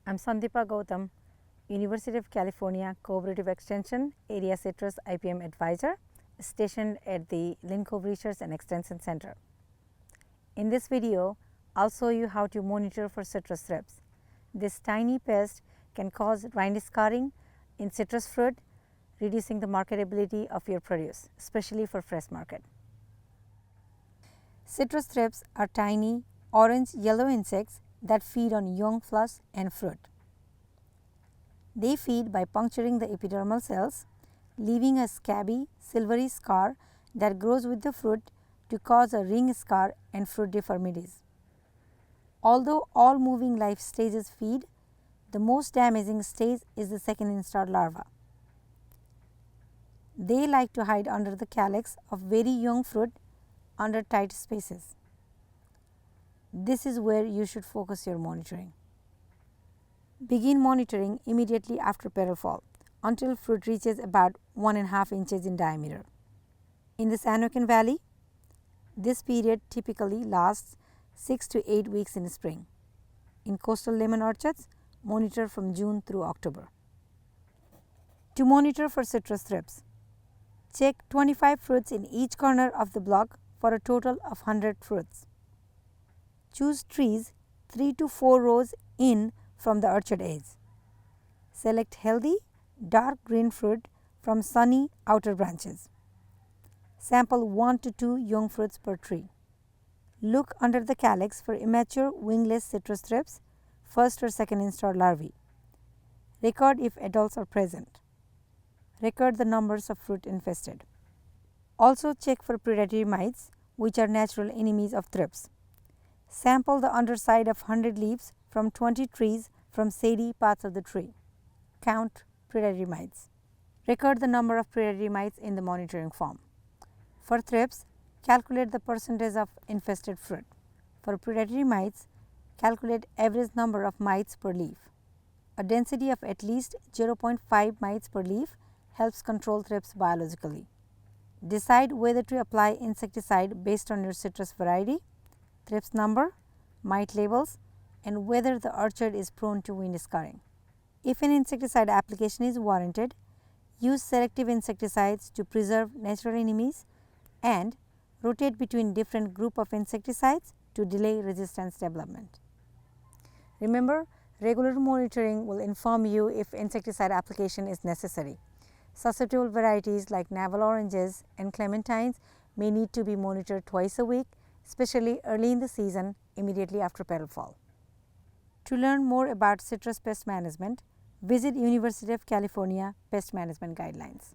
I'm Sandipa Gautam, University of California Cooperative Extension Area Citrus IPM Advisor, stationed at the Lincove Research and Extension Center. In this video, I'll show you how to monitor for citrus thrips. This tiny pest can cause rind scarring in citrus fruit, reducing the marketability of your produce, especially for fresh market. Citrus thrips are tiny, orange-yellow insects that feed on young flush and fruit. They feed by puncturing the epidermal cells, leaving a scabby, silvery scar that grows with the fruit to cause a ring scar and fruit deformities. Although all moving life stages feed, the most damaging stage is the second instar larva. They like to hide under the calyx of very young fruit under tight spaces. This is where you should focus your monitoring. Begin monitoring immediately after petal fall until fruit reaches about 1.5 inches in diameter. In the San Joaquin Valley, this period typically lasts 6 to 8 weeks in spring. In coastal lemon orchards, monitor from June through October. To monitor for citrus thrips, check 25 fruits in each corner of the block for a total of 100 fruits. Choose trees 3 to 4 rows in from the orchard edge. Select healthy, dark green fruit from sunny outer branches. Sample 1 to 2 young fruits per tree. Look under the calyx for immature wingless citrus thrips, first or second instar larvae. Record if adults are present. Record the numbers of fruit infested. Also check for predatory mites, which are natural enemies of thrips. Sample the underside of 100 leaves from 20 trees from shady parts of the tree. Count predatory mites. Record the number of predatory mites in the monitoring form. For thrips, calculate the percentage of infested fruit. For predatory mites, calculate average number of mites per leaf. A density of at least 0.5 mites per leaf helps control thrips biologically. Decide whether to apply insecticide based on your citrus variety, thrips number, mite labels, and whether the orchard is prone to wind scarring. If an insecticide application is warranted, use selective insecticides to preserve natural enemies and rotate between different group of insecticides to delay resistance development. Remember, regular monitoring will inform you if insecticide application is necessary. Susceptible varieties like navel oranges and clementines may need to be monitored twice a week, especially early in the season immediately after petal fall. To learn more about citrus pest management, visit University of California Pest Management Guidelines.